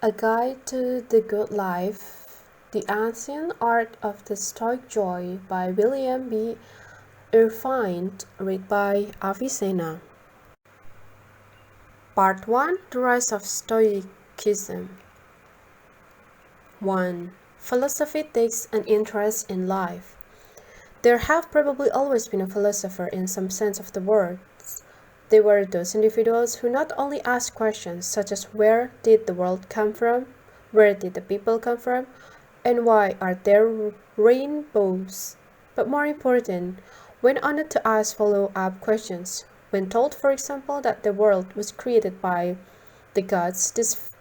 A Guide to the Good Life, The Ancient Art of the Stoic Joy by William B. Irvine, read by Avicenna. Part 1. The Rise of Stoicism. 1. Philosophy takes an interest in life. There have probably always been a philosopher in some sense of the word. They were those individuals who not only asked questions such as where did the world come from, where did the people come from, and why are there rainbows, but more important, went on to ask follow-up questions. When told, for example, that the world was created by the gods, these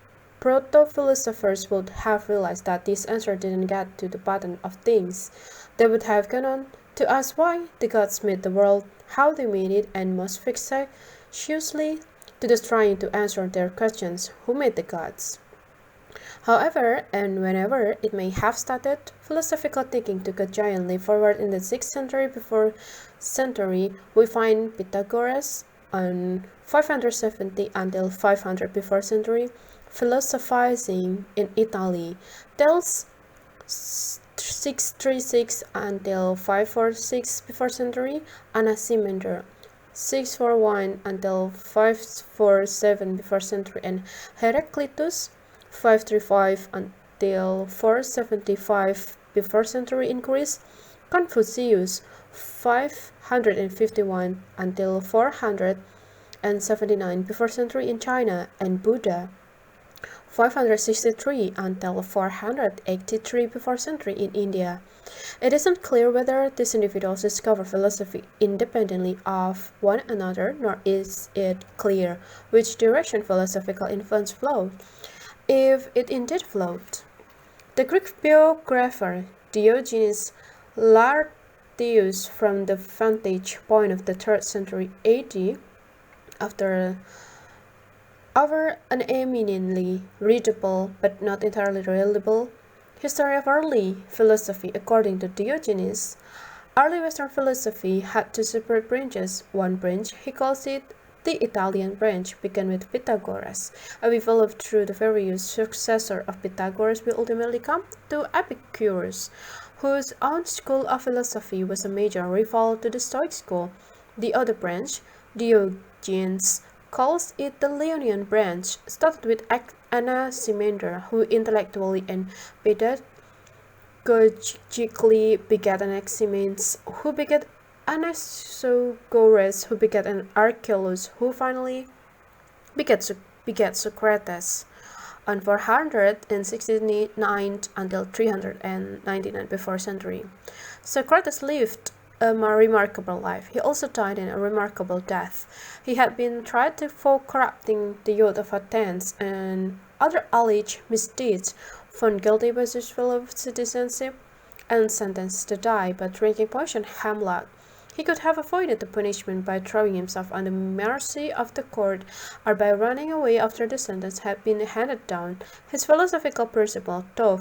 proto-philosophers would have realized that this answer didn't get to the bottom of things. They would have gone on to ask why the gods made the world, how they made it, and most vexatiously, to those trying to answer their questions, who made the gods. However, and whenever it may have started, philosophical thinking took a giant leap forward in the 6th century before century. We find Pythagoras on 570 until 500 before century, philosophizing in Italy. Tells 636 until 546 before century, Anaximander 641 until 547 before century, and Heraclitus 535 until 475 before century in Greece, Confucius 551 until 479 before century in China, and Buddha 563 until 483 before century in India. It isn't clear whether these individuals discovered philosophy independently of one another, nor is it clear which direction philosophical influence flowed, if it indeed flowed. The Greek biographer Diogenes Laertius, from the vantage point of the 3rd century AD, after over an eminently readable but not entirely reliable history of early philosophy, according to Diogenes, early Western philosophy had two separate branches. One branch, he calls it the Italian branch, began with Pythagoras, and evolved through the various successors of Pythagoras will ultimately come to Epicurus, whose own school of philosophy was a major rival to the Stoic school. The other branch, Diogenes calls it the Leonian branch, started with Anaximander, who intellectually and pedagogically begat Anaximenes, who begat Anaxagoras, who begat an Archelaus, who finally begat Socrates on 469 until 399 before century. Socrates lived a remarkable life. He also died in a remarkable death. He had been tried for corrupting the youth of Athens and other alleged misdeeds, found guilty by suspicion of citizenship, and sentenced to die by drinking poison hemlock. He could have avoided the punishment by throwing himself on the mercy of the court, or by running away after the sentence had been handed down. His philosophical principle, though,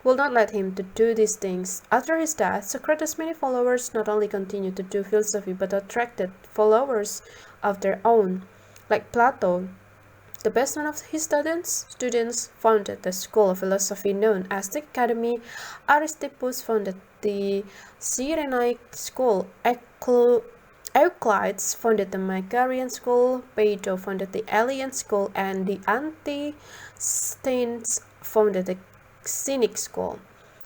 will not let him to do these things. After his death, Socrates' many followers not only continued to do philosophy but attracted followers of their own. Like Plato, the best known of his students founded the school of philosophy known as the Academy. Aristippus founded the Cyrenaic school. Euclides founded the Megarian school. Plato founded the Elean school, and the Antisthenes founded the Cynic school.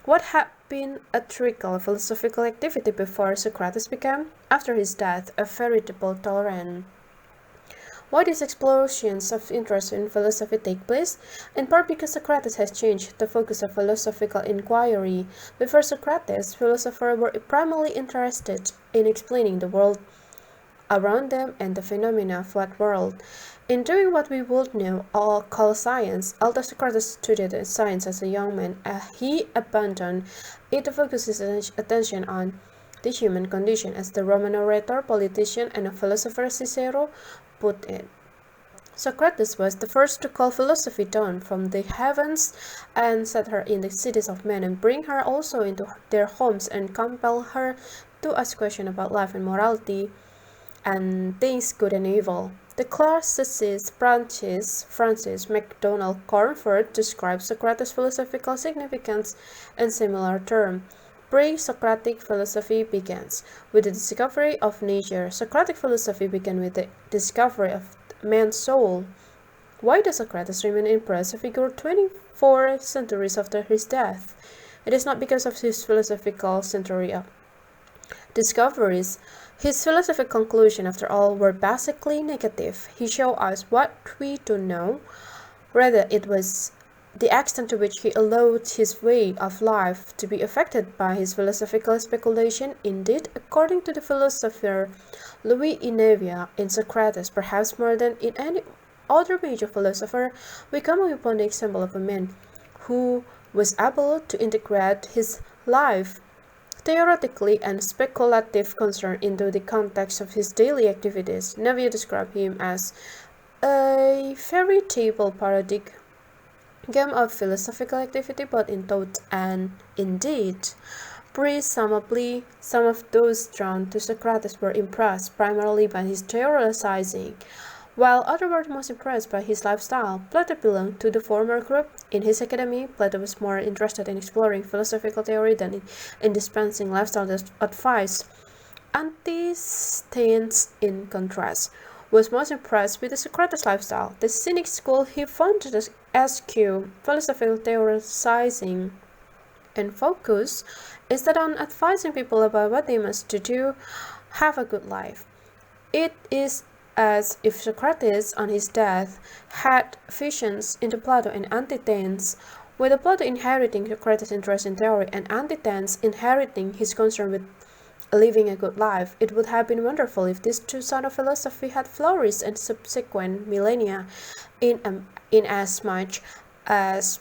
What had been a trickle philosophical activity before Socrates became, after his death, a veritable torrent. Why these explosions of interest in philosophy take place? In part because Socrates has changed the focus of philosophical inquiry. Before Socrates, philosophers were primarily interested in explaining the world around them and the phenomena of that world. In doing what we would now all call science, although Socrates studied science as a young man, he abandoned it to focus his attention on the human condition, as the Roman orator, politician, and philosopher Cicero put it. Socrates was the first to call philosophy down from the heavens and set her in the cities of men, and bring her also into their homes and compel her to ask questions about life and morality and things good and evil. The classicist Francis MacDonald Cornford describes Socrates' philosophical significance in similar terms. Pre-Socratic philosophy begins with the discovery of nature. Socratic philosophy began with the discovery of man's soul. Why does Socrates remain an impressive figure 24 centuries after his death? It is not because of his philosophical century of discoveries. His philosophical conclusions, after all, were basically negative. He showed us what we don't know. Rather, it was the extent to which he allowed his way of life to be affected by his philosophical speculation. Indeed, according to the philosopher Louis Inevia in Socrates, perhaps more than in any other major philosopher, we come upon the example of a man who was able to integrate his life, theoretically and speculative concern, into the context of his daily activities. Inevia described him as a fairy tale parodic game of philosophical activity, both in thought and in deed. Presumably, some of those drawn to Socrates were impressed primarily by his theorizing, while others were most impressed by his lifestyle. Plato belonged to the former group. In his academy, Plato was more interested in exploring philosophical theory than in dispensing lifestyle advice. Antisthenes, in contrast, was most impressed with the Socrates lifestyle. The Cynic school he founded as SQ, philosophical theorizing, and focus instead on advising people about what they must do have a good life. It is as if Socrates, on his death, had visions into Plato and Antisthenes, with Plato inheriting Socrates' interest in theory and Antisthenes inheriting his concern with living a good life. It would have been wonderful if these two sons of philosophy had flourished in subsequent millennia, in as much as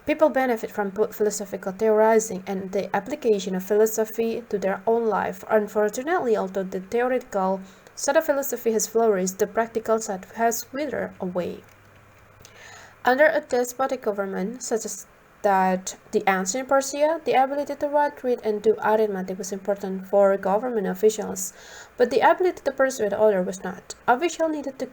people benefit from both philosophical theorizing and the application of philosophy to their own life. Unfortunately, although the theoretical side of philosophy has flourished, the practical side has withered away. Under a despotic government, such as that the ancient Persia, the ability to write, read, and do arithmetic was important for government officials, but the ability to persuade others was not. Officials needed to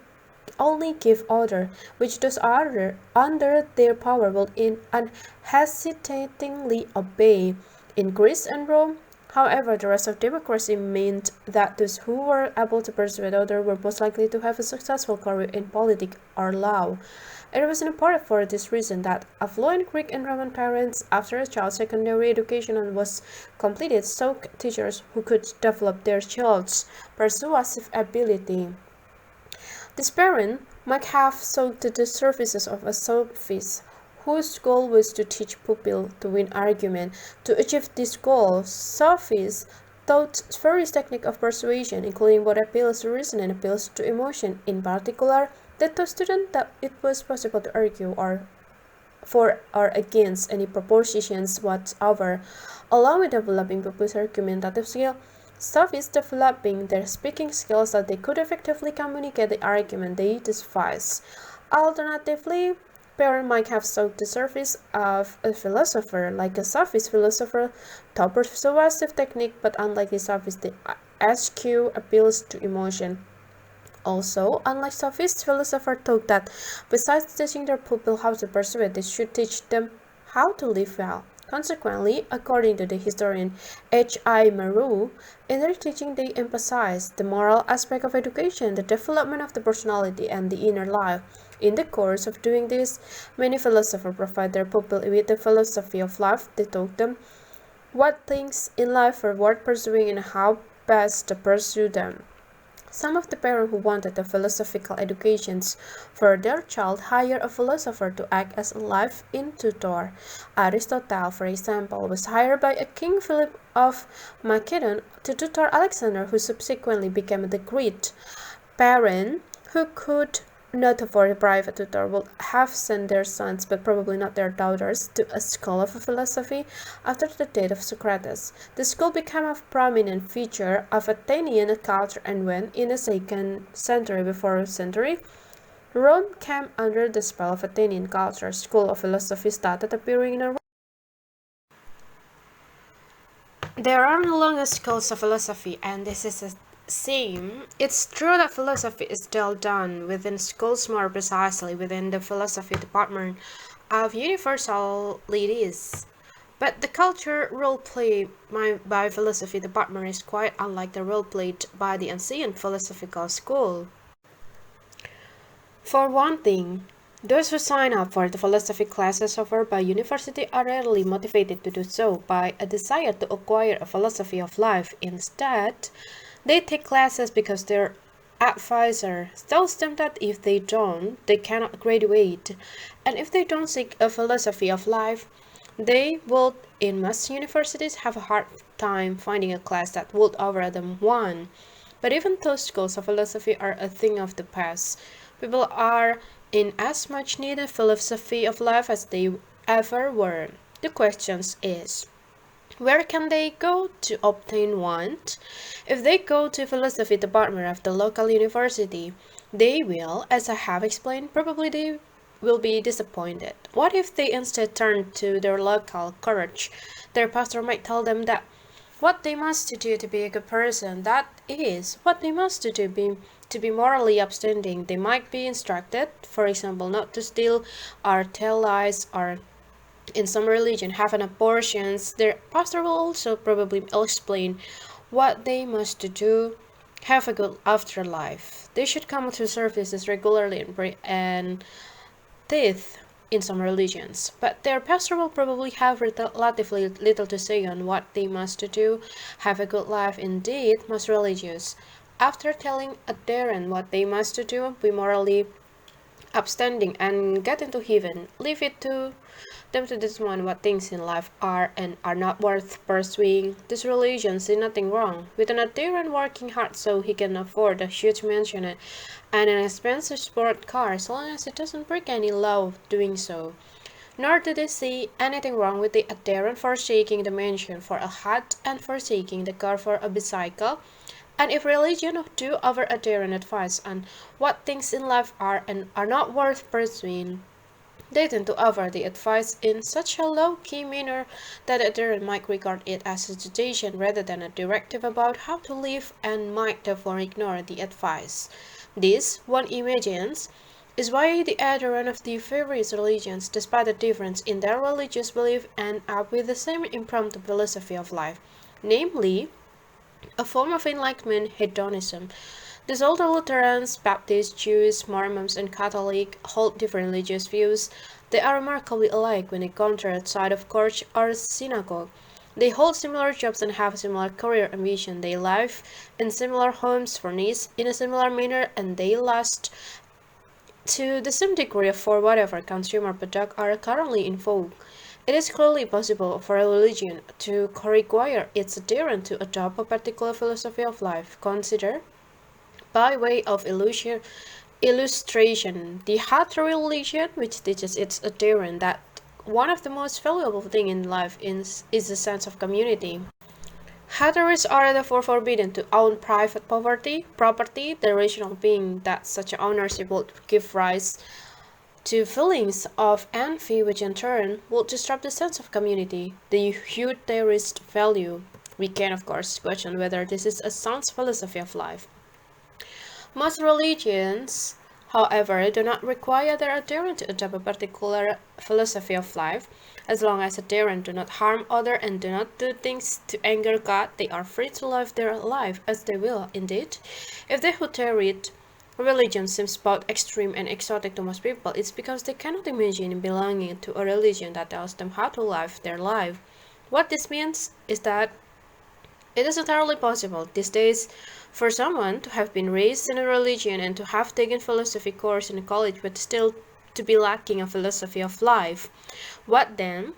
only give order, which those other under their power will unhesitatingly obey. In Greece and Rome, however, the rest of democracy meant that those who were able to persuade others were most likely to have a successful career in politics or law. It was important for this reason that affluent Greek and Roman parents, after a child's secondary education was completed, sought teachers who could develop their child's persuasive ability. This parent might have sought the services of a sophist, whose goal was to teach pupils to win argument. To achieve this goal, sophists taught various techniques of persuasion, including both appeals to reason and appeals to emotion. In particular, they taught students that it was possible to argue for or against any propositions whatsoever, along with developing pupils' argumentative skill. Sophists developing their speaking skills so they could effectively communicate the argument they devised. Alternatively, parents might have sought the service of a philosopher. Like a sophist philosopher taught persuasive technique, but unlike the sophist, the SQ appeals to emotion. Also, unlike sophists, philosophers taught that besides teaching their pupils how to persuade, they should teach them how to live well. Consequently, according to the historian H.I. Maru, in their teaching they emphasized the moral aspect of education, the development of the personality, and the inner life. In the course of doing this, many philosophers provide their pupils with the philosophy of life. They taught them what things in life are worth pursuing and how best to pursue them. Some of the parents who wanted the philosophical educations for their child hired a philosopher to act as a life-in tutor. Aristotle, for example, was hired by a King Philip of Macedon to tutor Alexander, who subsequently became the great. Parents who could not afford a private tutor would have sent their sons, but probably not their daughters, to a school of philosophy after the death of Socrates. The school became a prominent feature of Athenian culture, and when, in the 2nd century before century, Rome came under the spell of Athenian culture, school of philosophy started appearing in Rome. There are no longer schools of philosophy, and this is Same. It's true that philosophy is still done within schools, more precisely within the philosophy department of universalities. But the culture role played by philosophy department is quite unlike the role played by the ancient philosophical school. For one thing, those who sign up for the philosophy classes offered by university are rarely motivated to do so by a desire to acquire a philosophy of life. Instead, they take classes because their advisor tells them that if they don't, they cannot graduate. And if they don't seek a philosophy of life, they will, in most universities, have a hard time finding a class that would offer them one. But even though schools of philosophy are a thing of the past, people are in as much need of philosophy of life as they ever were. The question is, where can they go to obtain one? If they go to philosophy department of the local university, they will, as I have explained, probably they will be disappointed. What if they instead turn to their local church? Their pastor might tell them that what they must do to be a good person, that is, what they must do to be morally upstanding. They might be instructed, for example, not to steal or tell lies or in some religion have an abortions. Their pastor will also probably explain what they must do have a good afterlife. They should come to services regularly and pray and tithe in some religions, but their pastor will probably have relatively little to say on what they must do have a good life. Indeed, most religious, after telling adherent what they must do, be morally upstanding and get into heaven, leave it to them to determine what things in life are and are not worth pursuing. These religions see nothing wrong with an adherent working hard so he can afford a huge mansion and an expensive sport car as long as it doesn't break any law doing so. Nor do they see anything wrong with the adherent forsaking the mansion for a hut and forsaking the car for a bicycle. And if religion do offer adherent advice on what things in life are and are not worth pursuing, they tend to offer the advice in such a low-key manner that the adherent might regard it as a suggestion rather than a directive about how to live and might therefore ignore the advice. This, one imagines, is why the adherents of the various religions, despite the difference in their religious belief, end up with the same impromptu philosophy of life, namely, a form of enlightenment hedonism. These older Lutherans, Baptists, Jews, Mormons, and Catholics hold different religious views. They are remarkably alike when they encounter outside of church or synagogue. They hold similar jobs and have similar career ambition. They live in similar homes, furnished in a similar manner, and they lust to the same degree for whatever consumer product are currently in vogue. It is clearly possible for a religion to require its adherent to adopt a particular philosophy of life. Consider, by way of illustration, the Hatha religion, which teaches its adherent that one of the most valuable things in life is the sense of community. Hatharists are therefore forbidden to own private property, the rationale being that such ownership would give rise to feelings of envy, which in turn would disrupt the sense of community, the huge theorist value. We can, of course, question whether this is a sound philosophy of life. Most religions, however, do not require their adherents to adopt a particular philosophy of life. As long as adherents do not harm others and do not do things to anger God, they are free to live their life as they will. Indeed, if they who treat religion seems both extreme and exotic to most people, it's because they cannot imagine belonging to a religion that tells them how to live their life. What this means is that it is entirely possible these days for someone to have been raised in a religion and to have taken philosophy course in a college but still to be lacking a philosophy of life. What then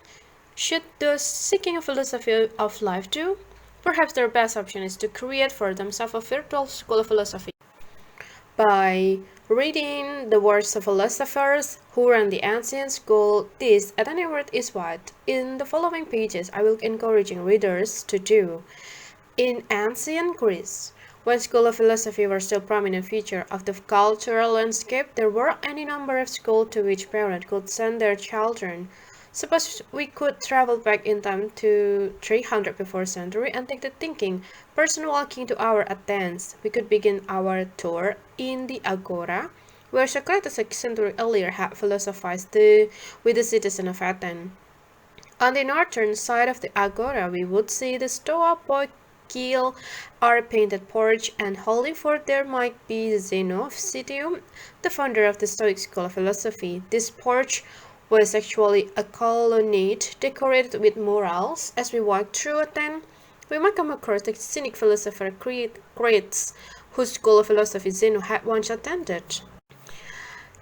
should those seeking a philosophy of life do? Perhaps their best option is to create for themselves a virtual school of philosophy by reading the works of philosophers who ran the ancient school. This, at any rate, is what, in the following pages, I will encourage readers to do. In ancient Greece, when school of philosophy were still a prominent feature of the cultural landscape, there were any number of schools to which parents could send their children. Suppose we could travel back in time to 300 before century and take the thinking person walking to our Athens. We could begin our tour in the Agora, where Socrates a century earlier had philosophized with the citizen of Athens. On the northern side of the Agora, we would see the Stoa Poikile, our painted porch, and holding forth there might be Zeno of Citium, the founder of the Stoic school of philosophy. This porch was actually a colonnade decorated with murals. As we walk through Athens, we might come across the cynic philosopher Crates, whose school of philosophy Zeno had once attended.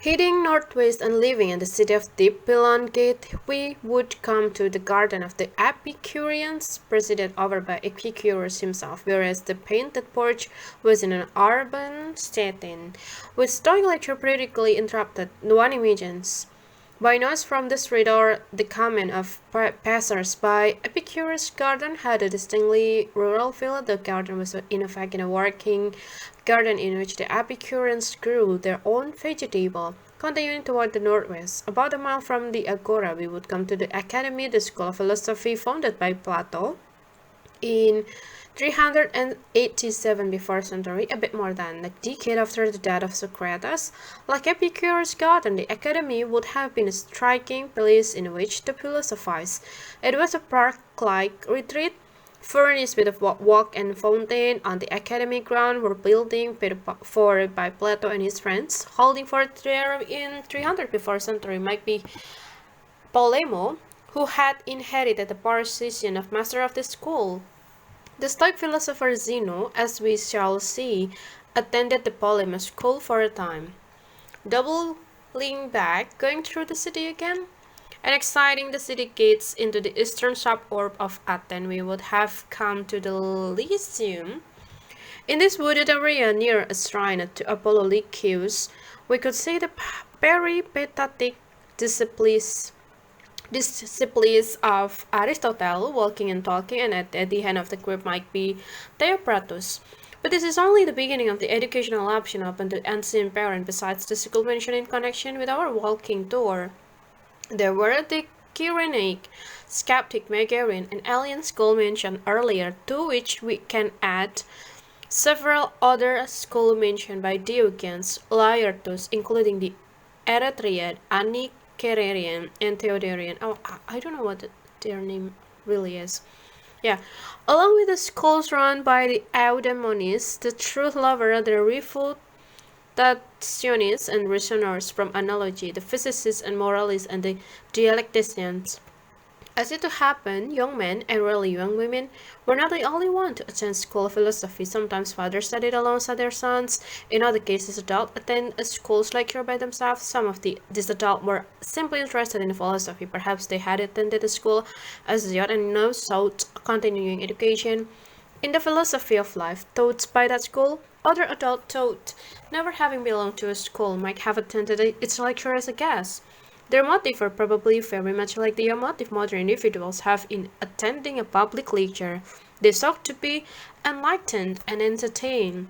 Heading northwest and living in the city of Deep Pilon Gate, we would come to the garden of the Epicureans, presided over by Epicurus himself, whereas the painted porch was in an urban setting. With Stoic lecture periodically interrupted, one imagines by noise from the street or the comment of passers-by. Epicurus' garden had a distinctly rural feel. The garden was in effect a working garden in which the Epicureans grew their own vegetable. Continuing toward the northwest, about a mile from the Agora, we would come to the Academy, the school of philosophy founded by Plato in 387 before century, a bit more than a decade after the death of Socrates. Like Epicurus' garden, the Academy would have been a striking place in which to philosophize. It was a park-like retreat, furnished with a walk and fountain. On the academic ground were buildings paid for by Plato and his friends. Holding forth there in 300 before century might be Polemo, who had inherited the position of master of the school. The Stoic philosopher Zeno, as we shall see, attended the Polemo school for a time. Doubling back, going through the city again, and exiting the city gates into the eastern suburb of Athens, we would have come to the Lyceum. In this wooded area near a shrine to Apollo Lycaeus, we could see the peripatetic disciples of Aristotle walking and talking, and at the end of the group might be Theopratus. But this is only the beginning of the educational option open to unseen parent besides the school mentioned in connection with our walking tour. There were the Cyrenaic, skeptic, Megarian, and alien school mentioned earlier, to which we can add several other schools mentioned by Diogenes Laertius, including the Eretriad, Anicerarian, and Theodorian. Oh, I don't know what their name really is. Yeah, along with the schools run by the Eudaimonists, the truth lover, the refutationists and reasoners from analogy, the physicists and moralists, and the dialecticians. As it to happen, young men, and really young women, were not the only ones to attend school of philosophy. Sometimes fathers studied alongside their sons. In other cases, adults attend a school's lecture by themselves. Some of these adults were simply interested in philosophy. Perhaps they had attended a school as yet and now sought continuing education in the philosophy of life taught by that school. Other adults taught, never having belonged to a school, might have attended its lecture as a guest. Their motive are probably very much like the motive modern individuals have in attending a public lecture. They sought to be enlightened and entertained.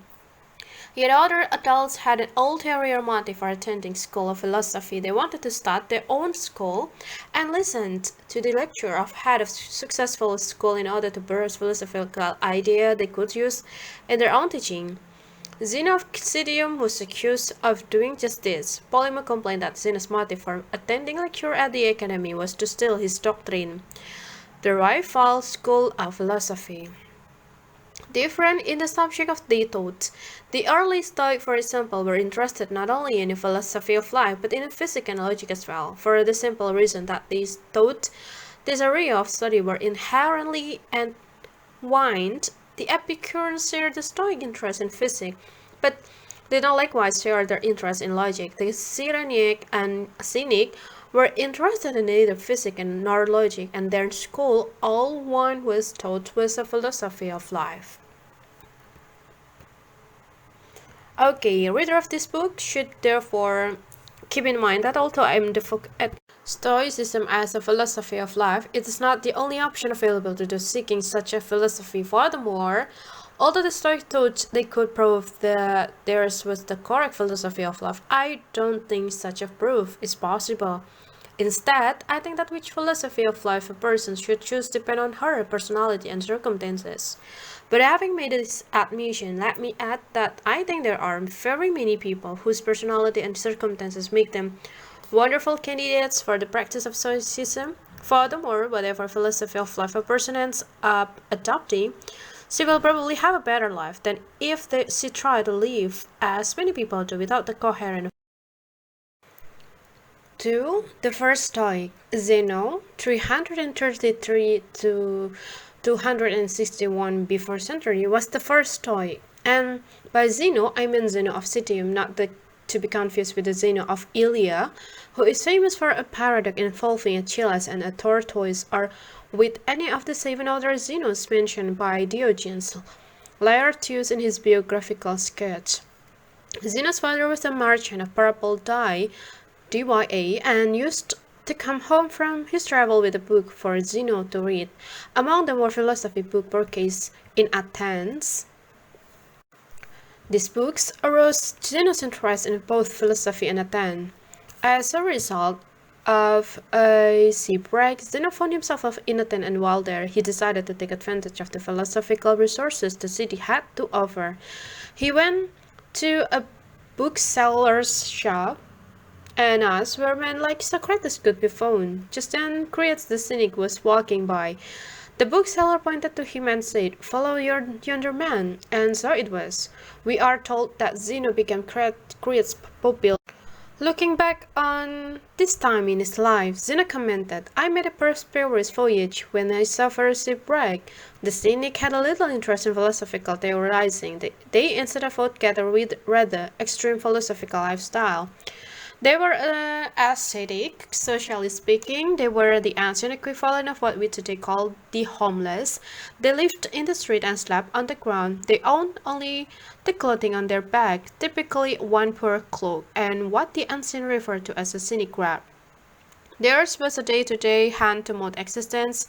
Yet other adults had an ulterior motive for attending school of philosophy. They wanted to start their own school and listened to the lecture of head of successful school in order to burst philosophical idea they could use in their own teaching. Zeno of Citium was accused of doing just this. Polemo complained that Zeno's motive for attending lecture at the academy was to steal his doctrine, the rival school of philosophy. Different in the subject of they taught. The early Stoics, for example, were interested not only in the philosophy of life, but in physics and logic as well, for the simple reason that they taught this area of study were inherently entwined. The Epicureans shared the Stoic interest in physics, but they don't likewise share their interest in logic. The Cyrenaic and Cynic were interested in neither physics nor logic, and their school, all one was taught, was a philosophy of life. Okay, reader of this book should therefore keep in mind that although I'm at Stoicism as a philosophy of life, it is not the only option available to those seeking such a philosophy. Furthermore, although the Stoics thought they could prove that theirs was the correct philosophy of life, I don't think such a proof is possible. Instead, I think that which philosophy of life a person should choose depend on her personality and circumstances. But having made this admission, let me add that I think there are very many people whose personality and circumstances make them wonderful candidates for the practice of Stoicism. Furthermore, whatever philosophy of life a person ends up adopting, she will probably have a better life than if she tried to live as many people do without the coherent. 2. The first Stoic, Zeno, 333 to 261 before century, was the first Stoic. And by Zeno, I mean Zeno of Citium, not to be confused with the Zeno of Ilia, who is famous for a paradox involving a chalice and a tortoise, or with any of the 7 other Zenos mentioned by Diogenes Laertius in his biographical sketch. Zeno's father was a merchant of purple dye, DYA, and used to come home from his travel with a book for Zeno to read. Among them were philosophy books purchased in Athens. These books aroused Zeno's interest in both philosophy and Athens. As a result of a shipwreck, Zeno found himself in Athens, and while there, he decided to take advantage of the philosophical resources the city had to offer. He went to a bookseller's shop and asked where men like Socrates could be found. Just then, Critias the cynic was walking by. The bookseller pointed to him and said, "Follow yonder man." And so it was. We are told that Zeno became Critias' pupil. Looking back on this time in his life, Zeno commented, "I made a prosperous voyage when I suffered a shipwreck." The cynic had a little interest in philosophical theorizing. They instead of got a rather extreme philosophical lifestyle. They were ascetic, socially speaking. They were the ancient equivalent of what we today call the homeless. They lived in the street and slept on the ground. They owned only the clothing on their back, typically one per cloak, and what the ancient referred to as a cynic rap. Theirs was a day-to-day, hand-to-mouth existence.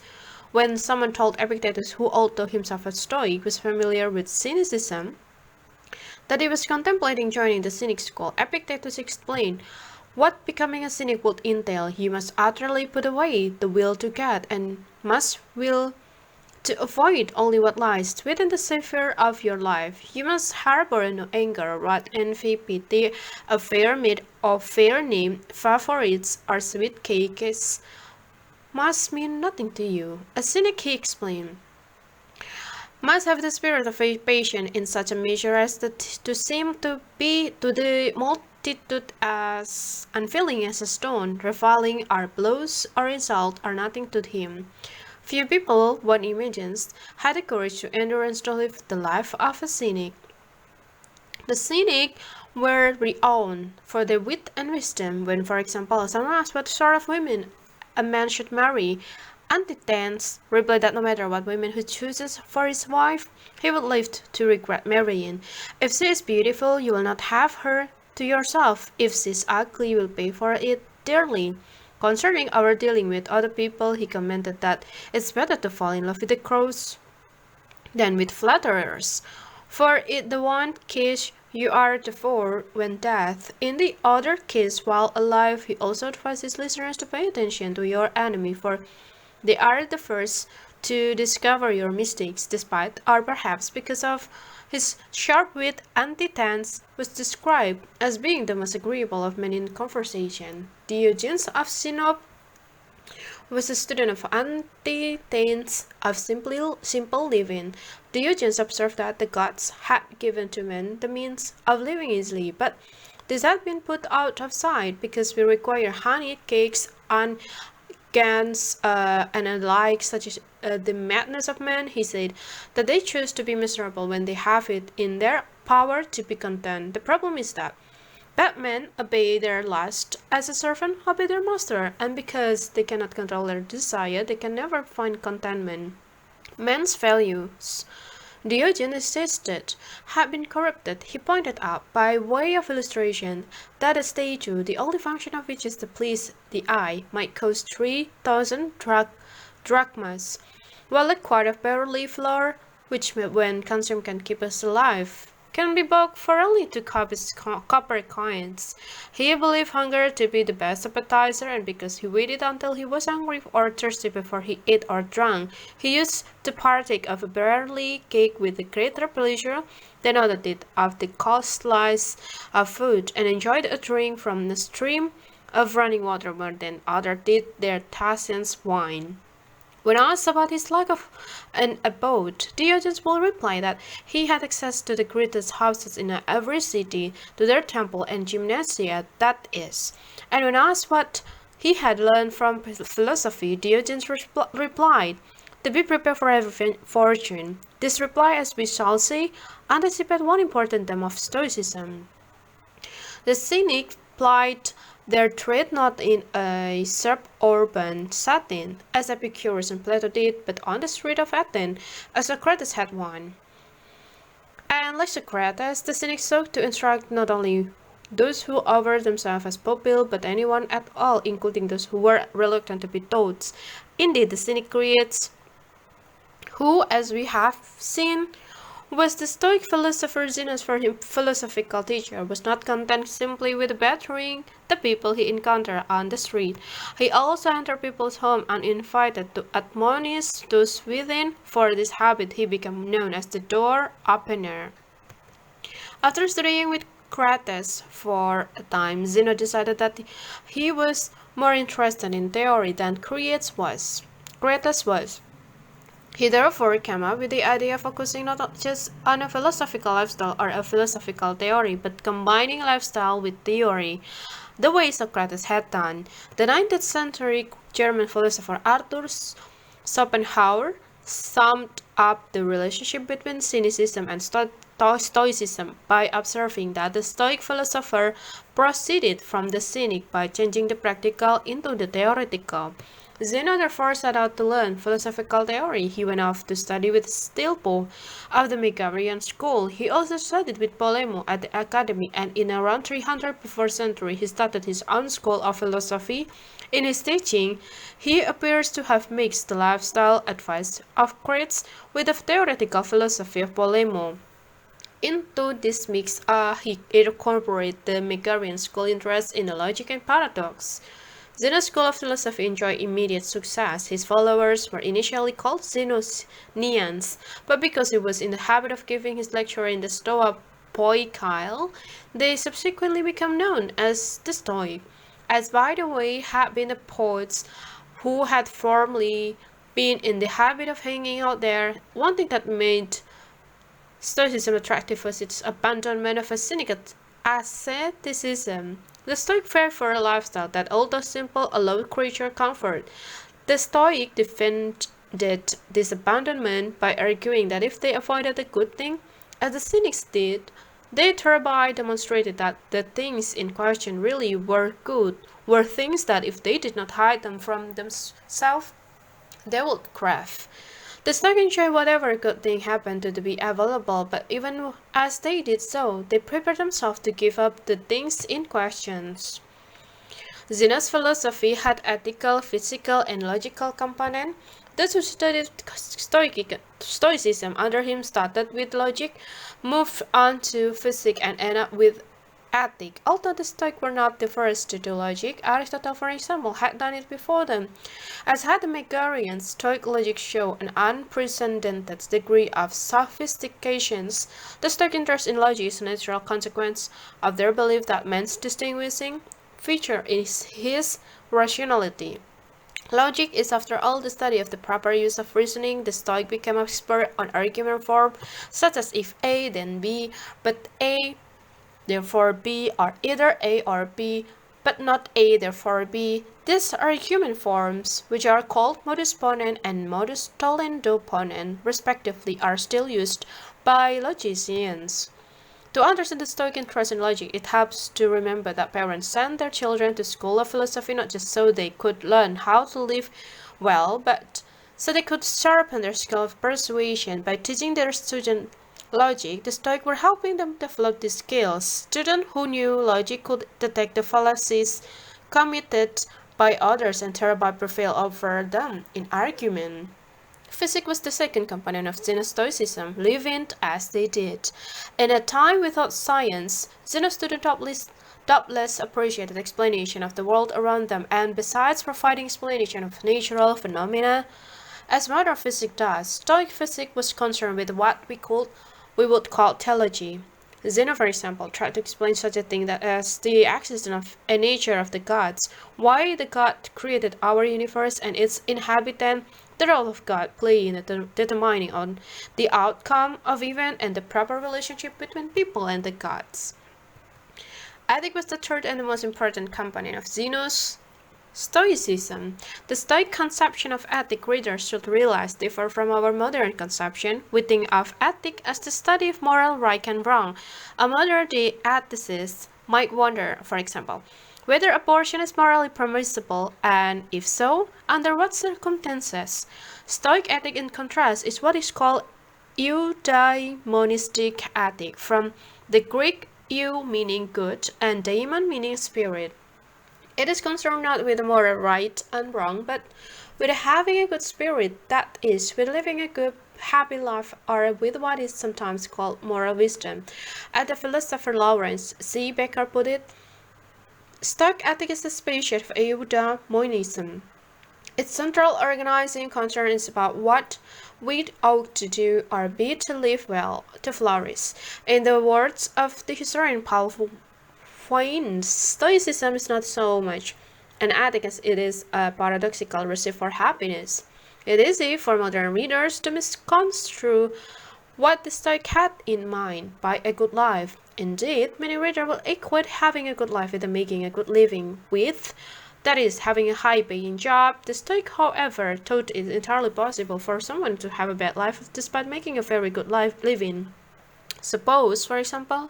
When someone told Epictetus, who although himself a Stoic was familiar with cynicism, that he was contemplating joining the cynic school, Epictetus explained what becoming a cynic would entail. You must utterly put away the will to get and must will to avoid only what lies within the sphere of your life. You must harbor no anger, wrath, envy, pity, a fair meat or fair name, favorites, or sweet cakes must mean nothing to you. A cynic, he explained, must have the spirit of patience in such a measure as to seem to be to the multitude as unfeeling as a stone, reviling our blows or insult are nothing to him. Few people, one imagines, had the courage to endure and to live the life of a cynic. The cynic were renowned for their wit and wisdom. When, for example, someone asked what sort of women a man should marry, Antithenes replied that no matter what woman he chooses for his wife, he would live to regret marrying. If she is beautiful, you will not have her to yourself. If she is ugly, you will pay for it dearly. Concerning our dealing with other people, he commented that it's better to fall in love with the crows than with flatterers. For in the one case you are devoured when dead. In the other case, while alive, he also advises listeners to pay attention to your enemy, for they are the first to discover your mistakes, despite or perhaps because of his sharp wit. Antithenes was described as being the most agreeable of men in conversation. Diogenes of Sinope was a student of Antithenes of simple living. Diogenes observed that the gods had given to men the means of living easily, but this had been put out of sight because we require honeyed cakes and Gans and the like, such as the madness of men. He said that they choose to be miserable when they have it in their power to be content. The problem is that bad men obey their lust as a servant obey their master, and because they cannot control their desire, they can never find contentment. Men's values, Diogenes insisted, had been corrupted. He pointed out, by way of illustration, that a statue, the only function of which is to please the eye, might cost 3,000 drachmas, while a quart of barley flour, which when consumed can keep us alive, can be bought for only 2 copper coins. He believed hunger to be the best appetizer, and because he waited until he was hungry or thirsty before he ate or drank, he used to partake of a barley cake with greater pleasure than others did of the costliest of food, and enjoyed a drink from the stream of running water more than others did their Thasian's wine. When asked about his lack of an abode, Diogenes will reply that he had access to the greatest houses in every city, to their temple and gymnasia, that is. And when asked what he had learned from philosophy, Diogenes replied, to be prepared for every fortune. This reply, as we shall see, anticipates one important theme of Stoicism. The Cynics plied their trade not in a suburban setting, as Epicurus and Plato did, but on the street of Athens, as Socrates had one. And like Socrates, the Cynics sought to instruct not only those who offered themselves as pupil, but anyone at all, including those who were reluctant to be taught. Indeed, the Cynic creates who, as we have seen, was the Stoic philosopher Zeno's for him philosophical teacher, was not content simply with bettering the people he encountered on the street. He also entered people's homes and invited to admonish those within. For this habit he became known as the door opener. After studying with Crates for a time, Zeno decided that he was more interested in theory than Crates was. He therefore came up with the idea of focusing not just on a philosophical lifestyle or a philosophical theory, but combining lifestyle with theory, the way Socrates had done. The 19th century German philosopher Arthur Schopenhauer summed up the relationship between cynicism and Stoicism by observing that the Stoic philosopher proceeded from the cynic by changing the practical into the theoretical. Zeno therefore set out to learn philosophical theory. He went off to study with Stilpo of the Megarian school. He also studied with Polemo at the academy, and in around 300 before century he started his own school of philosophy. In his teaching, he appears to have mixed the lifestyle advice of Crates with the theoretical philosophy of Polemo. Into this mix, he incorporated the Megarian school interest in the logic and paradox. Zeno's school of philosophy enjoyed immediate success. His followers were initially called Zenonians, but because he was in the habit of giving his lecture in the Stoa Poikile, they subsequently became known as the Stoic, as by the way had been the poets who had formerly been in the habit of hanging out there. One thing that made Stoicism attractive was its abandonment of a cynical asceticism. The Stoic fared for a lifestyle that, although simple, allowed creature comfort. The Stoic defended this abandonment by arguing that if they avoided a good thing, as the Cynics did, they thereby demonstrated that the things in question really were good, were things that if they did not hide them from themselves, they would crave. The Stoics enjoyed whatever good thing happened to be available, but even as they did so, they prepared themselves to give up the things in question. Zeno's philosophy had ethical, physical, and logical components. Those who studied Stoicism under him started with logic, moved on to physics, and ended up with ethic. Although the Stoics were not the first to do logic, Aristotle, for example, had done it before them. As had the Megarians, Stoic logic showed an unprecedented degree of sophistication. The Stoic interest in logic is a natural consequence of their belief that man's distinguishing feature is his rationality. Logic is, after all, the study of the proper use of reasoning. The Stoic became expert on argument form, such as if A, then B, but A, therefore B, or either A or B, but not A, therefore B. These argument forms, which are called modus ponens and modus tollendo ponens, respectively, are still used by logicians. To understand the Stoic interest in logic, it helps to remember that parents send their children to school of philosophy not just so they could learn how to live well, but so they could sharpen their skill of persuasion. By teaching their students logic, the Stoics were helping them develop these skills. Students who knew logic could detect the fallacies committed by others and thereby prevail over them in argument. Physics was the second component of Stoicism, living as they did. In a time without science, Zeno students doubtless appreciated explanation of the world around them, and besides providing explanation of natural phenomena, as modern physics does, Stoic physics was concerned with what we would call theology. Zeno, for example, tried to explain such a thing that as the existence of a nature of the gods, why the God created our universe and its inhabitant, the role of God playing in determining on the outcome of event and the proper relationship between people and the gods. Ethic was the third and the most important component of Zeno's Stoicism. The Stoic conception of ethic, readers should realize, differ from our modern conception. We think of ethic as the study of moral right and wrong. A modern-day ethicist might wonder, for example, whether abortion is morally permissible, and if so, under what circumstances. Stoic ethic, in contrast, is what is called eudaimonistic ethic, from the Greek eu meaning good and daimon meaning spirit. It is concerned not with moral right and wrong, but with having a good spirit, that is, with living a good, happy life, or with what is sometimes called moral wisdom. As the philosopher Lawrence C. Becker put it, Stoic ethic is a species of eudaimonism. Its central organizing concern is about what we ought to do or be to live well, to flourish. In the words of the historian Paul Foin, Stoicism is not so much an ethic as it is a paradoxical recipe for happiness. It is easy for modern readers to misconstrue what the Stoic had in mind by a good life. Indeed, many readers will equate having a good life with making a good living with, that is, having a high-paying job. The Stoic, however, thought it entirely possible for someone to have a bad life despite making a very good life living. Suppose, for example,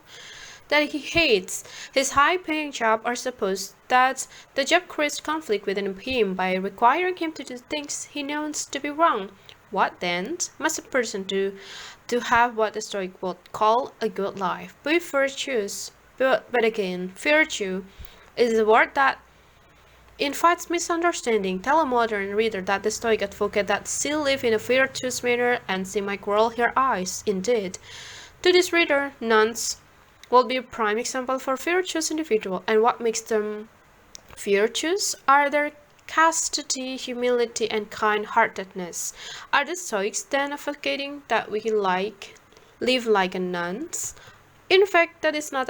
that he hates his high-paying job, or suppose that the job creates conflict within him by requiring him to do things he knows to be wrong. What then must a person do to have what the Stoic would call a good life? Be virtuous. But again, virtue is a word that invites misunderstanding. Tell a modern reader that the Stoic advocate that still live in a virtuous manner, and she might roll her eyes. Indeed, to this reader, nuns will be a prime example for virtuous individual, and what makes them virtuous are their chastity, humility, and kind-heartedness. Are the Stoics then advocating that we live like a nuns? In fact, that is not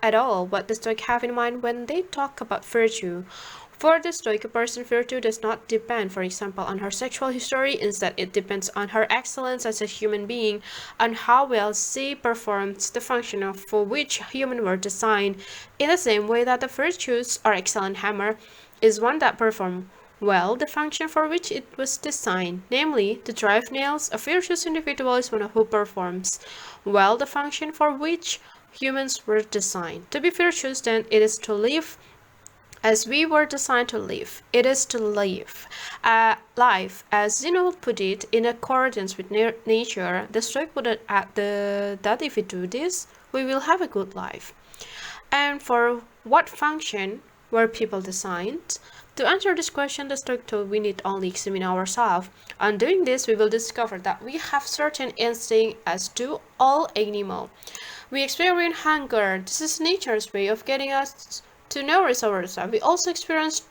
at all what the Stoics have in mind when they talk about virtue. For the Stoic, a person's virtue does not depend, for example, on her sexual history. Instead, it depends on her excellence as a human being, on how well she performs the function for which humans were designed. In the same way that the virtues or excellent hammer is one that performs well the function for which it was designed, namely to drive nails. A virtuous individual is one who performs well the function for which humans were designed. To be virtuous, then, it is to live as we were designed to live. It is to live a life, as Zeno put it, in accordance with nature. The Stoic would add that if we do this, we will have a good life. And for what function were people designed? To answer this question, the Stoic thought we need only examine ourselves. On doing this, we will discover that we have certain instincts, as do all animals. We experience hunger. This is nature's way of getting us to nourish ourselves. We also experience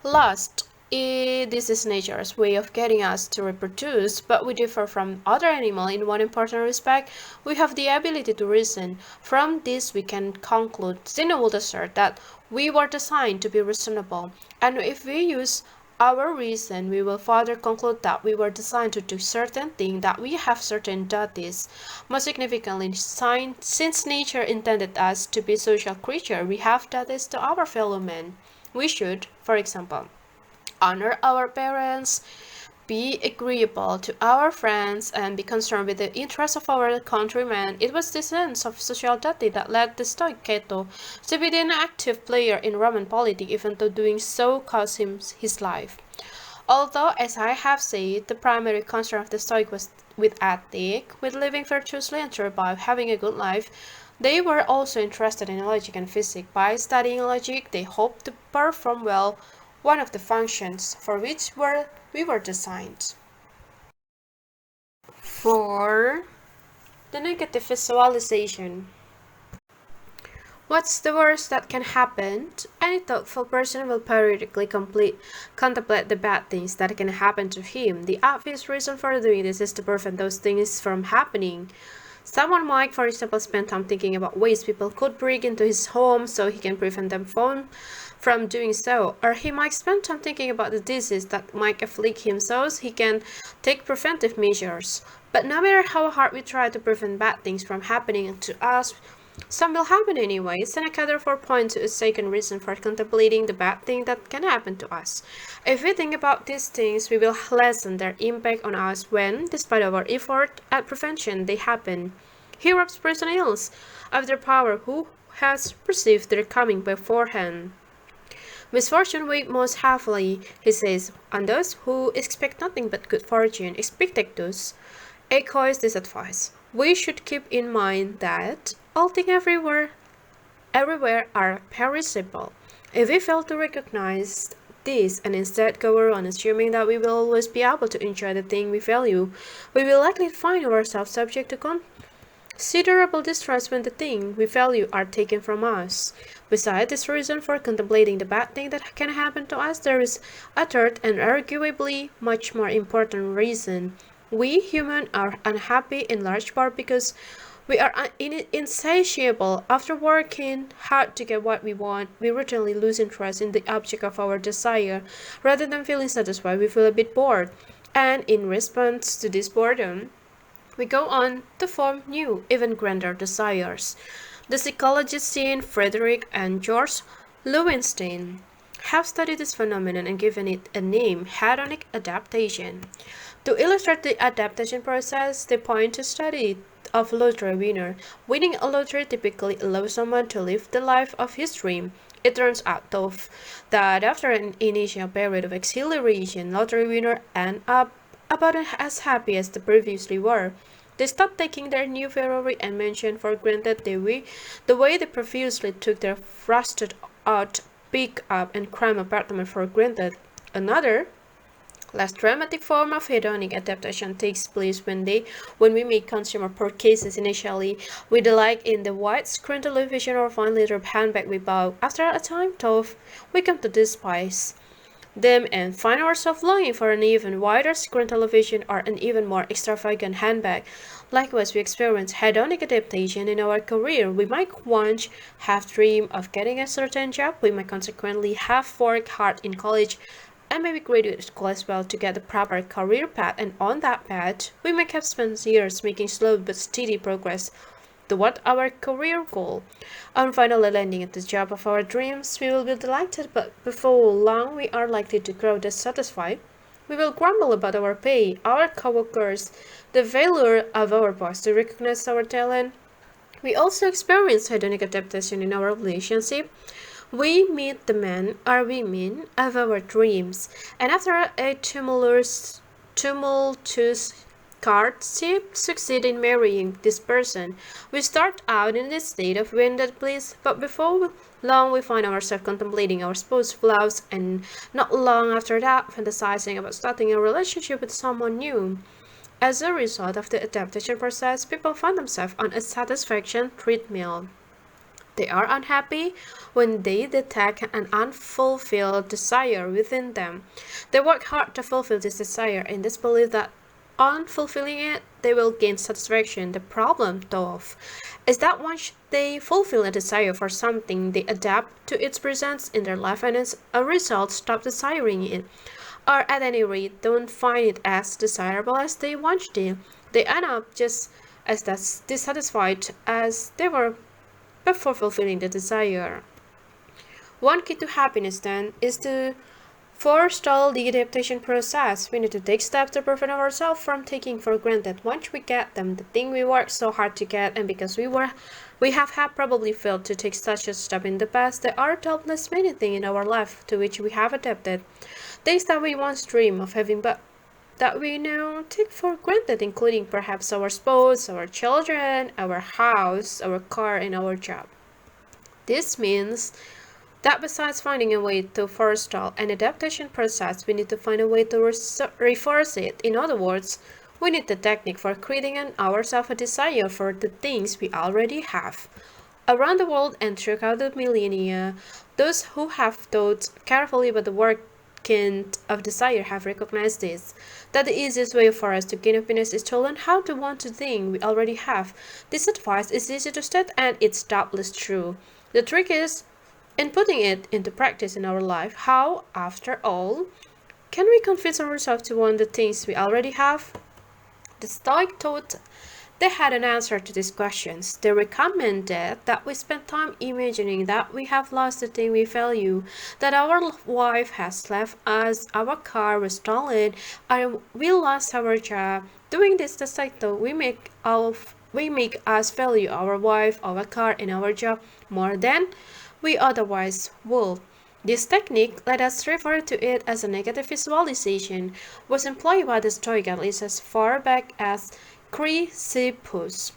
lust. This is nature's way of getting us to reproduce, but we differ from other animals in one important respect. We have the ability to reason. From this we can conclude, Zeno would assert, that we were designed to be reasonable, and if we use our reason, we will further conclude that we were designed to do certain things, that we have certain duties. Most significantly, since nature intended us to be social creatures, we have duties to our fellow men. We should, for example, honor our parents, be agreeable to our friends, and be concerned with the interests of our countrymen. It was this sense of social duty that led the Stoic Cato to be an active player in Roman politics, even though doing so cost him his life. Although, as I have said, the primary concern of the Stoic was with ethic, with living virtuously and thereby having a good life, they were also interested in logic and physics. By studying logic, they hoped to perform well one of the functions for which we were designed. 4. The negative visualization. What's the worst that can happen? Any thoughtful person will periodically contemplate the bad things that can happen to him. The obvious reason for doing this is to prevent those things from happening. Someone might, for example, spend time thinking about ways people could break into his home so he can prevent them from doing so. Or he might spend time thinking about the disease that might afflict him so he can take preventive measures. But no matter how hard we try to prevent bad things from happening to us, some will happen anyway. Seneca therefore points to a second reason for contemplating the bad thing that can happen to us. If we think about these things, we will lessen their impact on us when, despite our effort at prevention, they happen. He robs persons of their power who has perceived their coming beforehand. Misfortune weighs most heavily, he says, on those who expect nothing but good fortune. Expectatus echoes this advice. We should keep in mind that all things everywhere are perishable. If we fail to recognize this and instead go around assuming that we will always be able to enjoy the thing we value, we will likely find ourselves subject to considerable distress when the thing we value are taken from us. Besides this reason for contemplating the bad thing that can happen to us, there is a third and arguably much more important reason. We humans are unhappy in large part because we are insatiable. After working hard to get what we want, we routinely lose interest in the object of our desire. Rather than feeling satisfied, we feel a bit bored. And in response to this boredom, we go on to form new, even grander desires. The psychologists Jean Frederick and George Loewenstein have studied this phenomenon and given it a name, hedonic adaptation. To illustrate the adaptation process, they point to study of lottery winner. Winning a lottery typically allows someone to live the life of his dream. It turns out, though, that after an initial period of exhilaration, lottery winners end up about as happy as they previously were. They stop taking their new Ferrari and mansion for granted the way they previously took their rusted out pick-up and crime apartment for granted. Another less dramatic form of hedonic adaptation takes place when we make consumer purchases initially. We delight in the widescreen television or fine leather handbag we bought. After a time, though, we come to despise them and find ourselves longing for an even wider screen television or an even more extravagant handbag. Likewise, we experience hedonic adaptation in our career. We might once have dreamed of getting a certain job. We might consequently have worked hard in college and maybe graduate school as well to get the proper career path, and on that path, we might have spent years making slow but steady progress toward our career goal. On finally landing at the job of our dreams, we will be delighted, but before long, we are likely to grow dissatisfied. We will grumble about our pay, our coworkers, the failure of our boss to recognize our talent. We also experience hedonic adaptation in our relationship. We meet the man or women of our dreams, and after a tumultuous courtship, succeed in marrying this person. We start out in this state of wounded bliss, but before long we find ourselves contemplating our spouse's flaws, and not long after that, fantasizing about starting a relationship with someone new. As a result of the adaptation process, people find themselves on a satisfaction treadmill. They are unhappy when they detect an unfulfilled desire within them. They work hard to fulfill this desire in this belief that on fulfilling it, they will gain satisfaction. The problem, though, is that once they fulfill a desire for something, they adapt to its presence in their life and as a result stop desiring it, or at any rate don't find it as desirable as they once did. They end up just as dissatisfied as they were before fulfilling the desire. One key to happiness, then, is to forestall the adaptation process. We need to take steps to prevent ourselves from taking for granted once we get them the thing we worked so hard to get, and because we have probably failed to take such a step in the past, there are doubtless many things in our life to which we have adapted. Things that we once dreamed of having but that we now take for granted, including perhaps our spouse, our children, our house, our car, and our job. This means that besides finding a way to forestall an adaptation process, we need to find a way to reverse it. In other words, We need the technique for creating in ourselves a desire for the things we already have. Around the world and throughout the millennia, those who have thought carefully about the working of desire have recognized this, that the easiest way for us to gain happiness is to learn how to want the thing we already have. This advice is easy to state and it's doubtless true. The trick is in putting it into practice in our life. How, after all, can we convince ourselves to want the things we already have? The Stoic thought they had an answer to these questions. They recommended that we spend time imagining that we have lost the thing we value, that our wife has left us, our car was stolen, and we lost our job. Doing this, the Stoic thought we make us value our wife, our car, and our job more than we otherwise would. This technique, let us refer to it as a negative visualization, was employed by the Stoic at least as far back as Chrysippus.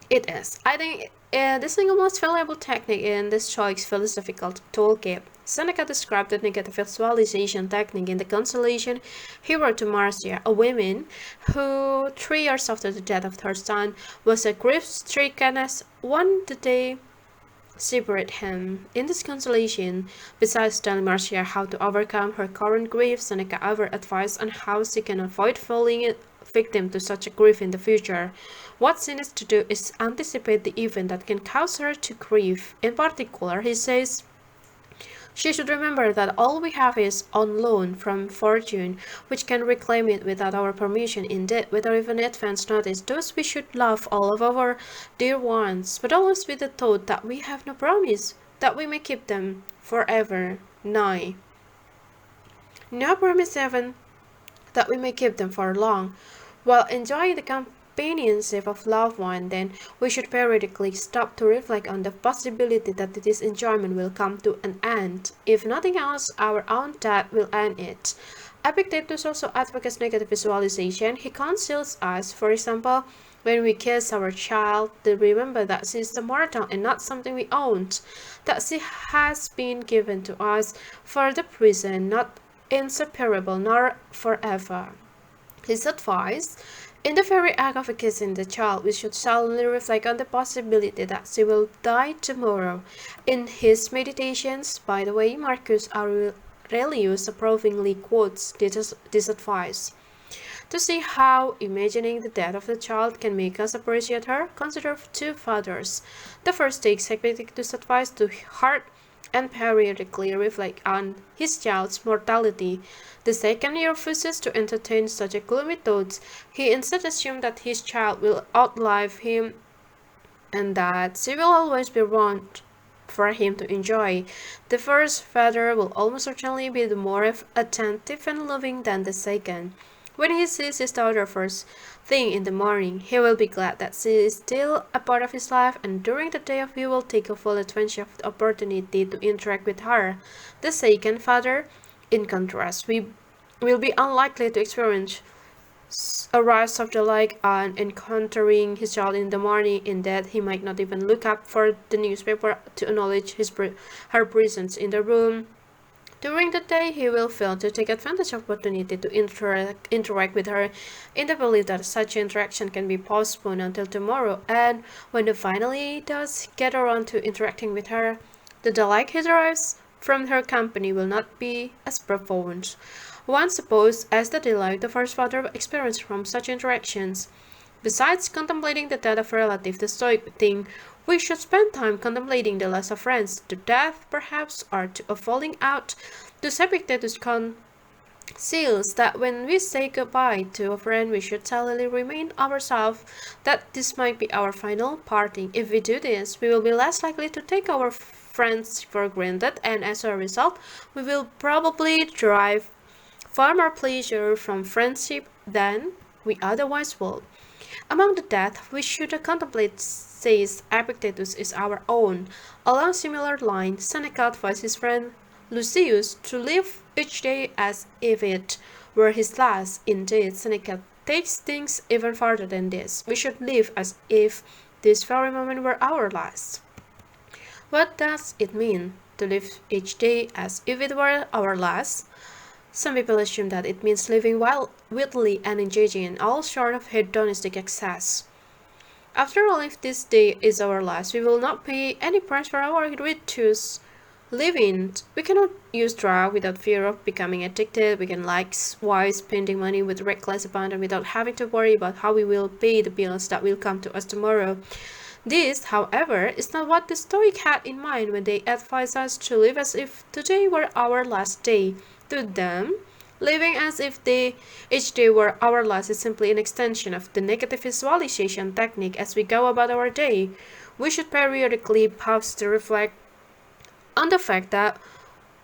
It is, I think, the single most valuable technique in the Stoics' philosophical toolkit. Seneca described the negative visualization technique in the consolation he wrote to Marcia, a woman who, 3 years after the death of her son, was a grief-stricken as one the day separate him. In this consolation, besides telling Marcia how to overcome her current grief, Seneca offered advice on how she can avoid falling a victim to such a grief in the future. What she needs to do is anticipate the event that can cause her to grieve. In particular, he says, she should remember that all we have is on loan from fortune, which can reclaim it without our permission. Indeed, without even advance notice, thus we should love all of our dear ones, but always with the thought that we have no promise, that we may keep them forever. 9. No promise even that we may keep them for long, while enjoying the companionship of loved one, then we should periodically stop to reflect on the possibility that this enjoyment will come to an end. If nothing else, our own death will end it. Epictetus also advocates negative visualization. He counsels us, for example, when we kiss our child, to remember that she is immortal and not something we own, that she has been given to us for the present, not inseparable nor forever. His advice, in the very act of kissing the child, we should solemnly reflect on the possibility that she will die tomorrow. In his meditations, by the way, Marcus Aurelius approvingly quotes this advice. To see how imagining the death of the child can make us appreciate her, consider 2 fathers. The first takes Epictetus' advice to heart and periodically reflect on his child's mortality. The second refuses to entertain such a gloomy thoughts. He instead assumes that his child will outlive him and that she will always be around for him to enjoy. The first father will almost certainly be the more attentive and loving than the second. When he sees his daughter first thing in the morning, he will be glad that she is still a part of his life, and during the day he will take a full advantage of the opportunity to interact with her. The second father, in contrast, will be unlikely to experience a rush of delight on encountering his child in the morning. In that he might not even look up for the newspaper to acknowledge her presence in the room. During the day, he will fail to take advantage of opportunity to interact with her in the belief that such interaction can be postponed until tomorrow, and when he finally does get around to interacting with her, the delight he derives from her company will not be as profound. One supposes as the delight the first father experienced from such interactions. Besides contemplating the death of a relative, the Stoic think we should spend time contemplating the loss of friends, to death perhaps, or to a falling out. To Epictetus conceals that when we say goodbye to a friend, we should silently remind ourselves that this might be our final parting. If we do this, we will be less likely to take our friends for granted, and as a result, we will probably derive far more pleasure from friendship than we otherwise would. Among the death we should contemplate, says Epictetus, is our own. Along similar lines, Seneca advised his friend Lucius to live each day as if it were his last. Indeed, Seneca takes things even farther than this. We should live as if this very moment were our last. What does it mean to live each day as if it were our last? Some people assume that it means living wildly and engaging in all sort of hedonistic excess. After all, if this day is our last, we will not pay any price for our riches. Living, we cannot use drugs without fear of becoming addicted. We can likewise spending money with reckless abandon without having to worry about how we will pay the bills that will come to us tomorrow. This, however, is not what the Stoic had in mind when they advised us to live as if today were our last day. To them, living as if each day were our last is simply an extension of the negative visualization technique as we go about our day. We should periodically pause to reflect on the fact that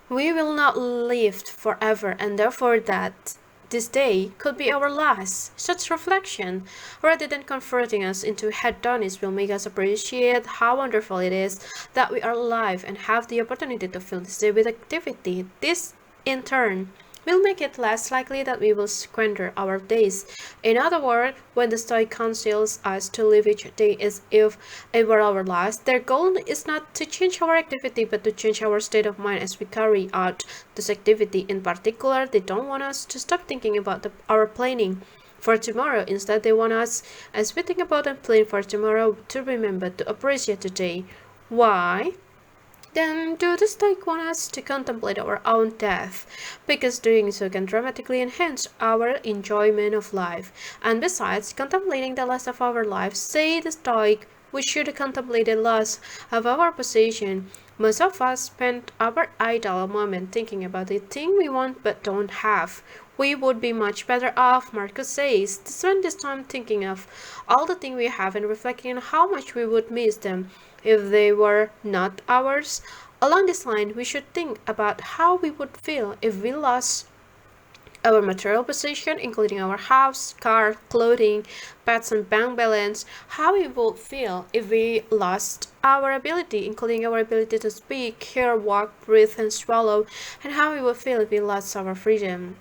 we will not live forever and therefore that this day could be our last. Such reflection, rather than converting us into hedonists, will make us appreciate how wonderful it is that we are alive and have the opportunity to fill this day with activity. This, in turn, will make it less likely that we will squander our days. In other words, when the Stoic counsels us to live each day as if it were our last, their goal is not to change our activity but to change our state of mind as we carry out this activity. In particular, they don't want us to stop thinking about our planning for tomorrow. Instead, they want us, as we think about and plan for tomorrow, to remember to appreciate today. Why? Then do the Stoic want us to contemplate our own death, because doing so can dramatically enhance our enjoyment of life. And besides, contemplating the loss of our lives, say the Stoic, we should contemplate the loss of our possession. Most of us spend our idle moment thinking about the thing we want but don't have. We would be much better off, Marcus says, to spend this time thinking of all the things we have and reflecting on how much we would miss them if they were not ours. Along this line, we should think about how we would feel if we lost our material possession, including our house, car, clothing, pets, and bank balance. How we would feel if we lost our ability, including our ability to speak, hear, walk, breathe, and swallow, and how we would feel if we lost our freedom.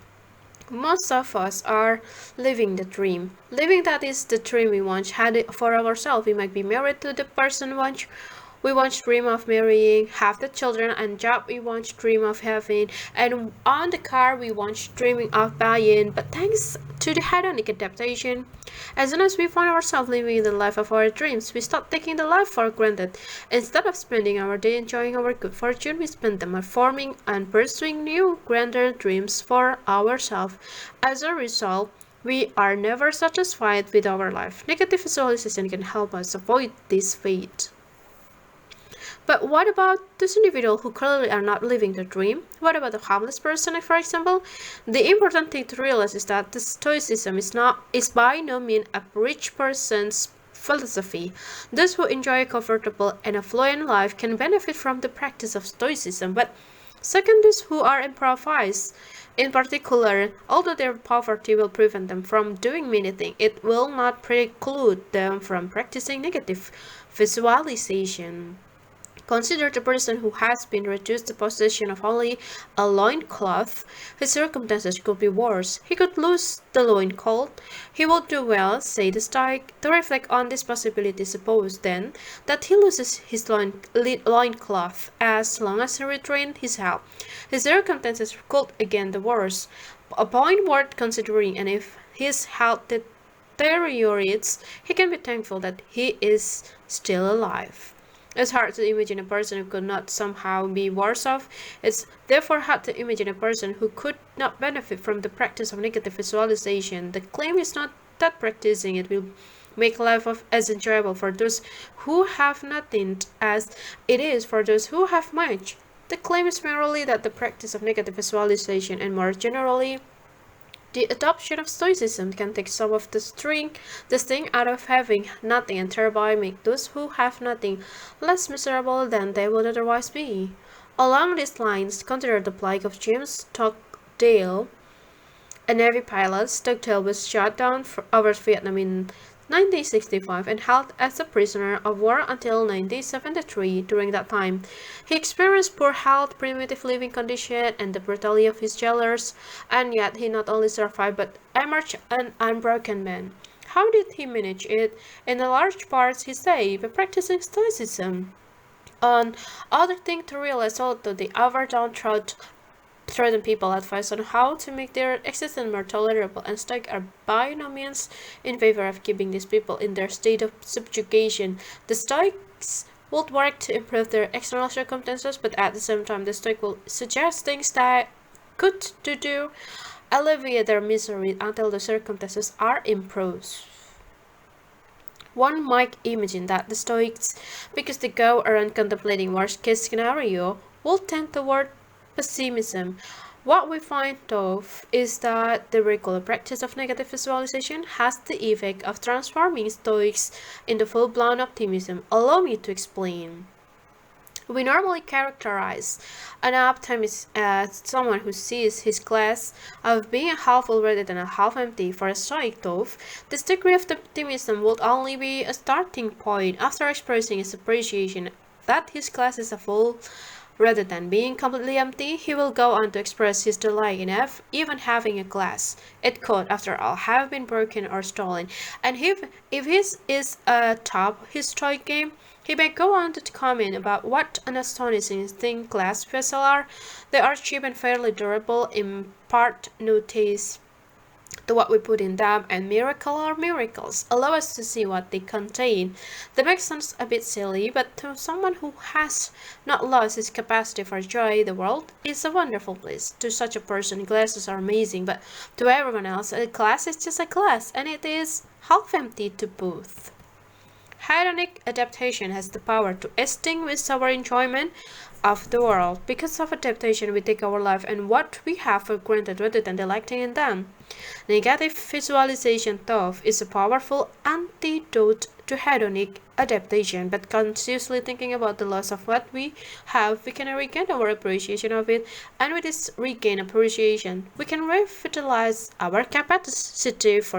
Most of us are living the dream. Living that is the dream we once had for ourselves. We might be married to the person we once dream of marrying, have the children and job we once dream of having, and own the car we once dreaming of buying. But thanks to the hedonic adaptation, as soon as we find ourselves living the life of our dreams, we start taking the life for granted. Instead of spending our day enjoying our good fortune, we spend them forming and pursuing new, grander dreams for ourselves. As a result, we are never satisfied with our life. Negative visualization can help us avoid this fate. But what about those individuals who clearly are not living the dream? What about a homeless person, for example? The important thing to realize is that the Stoicism is by no means a rich person's philosophy. Those who enjoy a comfortable and affluent life can benefit from the practice of Stoicism, but second, those who are improvised, in particular, although their poverty will prevent them from doing many things, it will not preclude them from practicing negative visualization. Consider the person who has been reduced to possession of only a loincloth. His circumstances could be worse. He could lose the loincloth. He would do well, say the Stoic, to reflect on this possibility. Suppose, then, that he loses his loincloth as long as he retains his health. His circumstances could again be worse. A point worth considering, and if his health deteriorates, he can be thankful that he is still alive. It's hard to imagine a person who could not somehow be worse off. It's therefore hard to imagine a person who could not benefit from the practice of negative visualization. The claim is not that practicing it will make life as enjoyable for those who have nothing as it is for those who have much. The claim is merely that the practice of negative visualization and more generally the adoption of Stoicism can take some of the sting out of having nothing and thereby make those who have nothing less miserable than they would otherwise be. Along these lines, consider the plight of James Stockdale, a Navy pilot. Stockdale was shot down over Vietnam in 1965 and held as a prisoner of war until 1973. During that time, he experienced poor health, primitive living conditions, and the brutality of his jailers, and yet he not only survived but emerged an unbroken man. How did he manage it? In a large part, he said, by practicing Stoicism. Other thing to realize, although the ever downtrodden certain people advise on how to make their existence more tolerable, and Stoics are by no means in favor of keeping these people in their state of subjugation. The Stoics would work to improve their external circumstances, but at the same time, the Stoic will suggest things that could to alleviate their misery until the circumstances are improved. One might imagine that the Stoics, because they go around contemplating worst-case scenario, will tend toward pessimism. What we find though is that the regular practice of negative visualization has the effect of transforming Stoics into full-blown optimism. Allow me to explain. We normally characterize an optimist as someone who sees his glass as being half full rather than a half empty. For a Stoic, though, this degree of optimism would only be a starting point. After expressing his appreciation that his glass is full rather than being completely empty, he will go on to express his delight in even having a glass. It could, after all, have been broken or stolen. And if his is a top his Stoic game, he may go on to comment about what an astonishing thing glass vessels are. They are cheap and fairly durable, impart no taste to what we put in them, and miracles allow us to see what they contain. That makes sense a bit silly, but to someone who has not lost his capacity for joy, the world is a wonderful place. To such a person, glasses are amazing, but to everyone else, a glass is just a glass, and it is half empty to both. Hedonic adaptation has the power to extinguish our enjoyment of the world. Because of adaptation, we take our life and what we have for granted rather than delighting in them. Negative visualization, though, is a powerful antidote to hedonic adaptation, but consciously thinking about the loss of what we have, we can regain our appreciation of it, and with this regained appreciation, we can revitalize our capacity for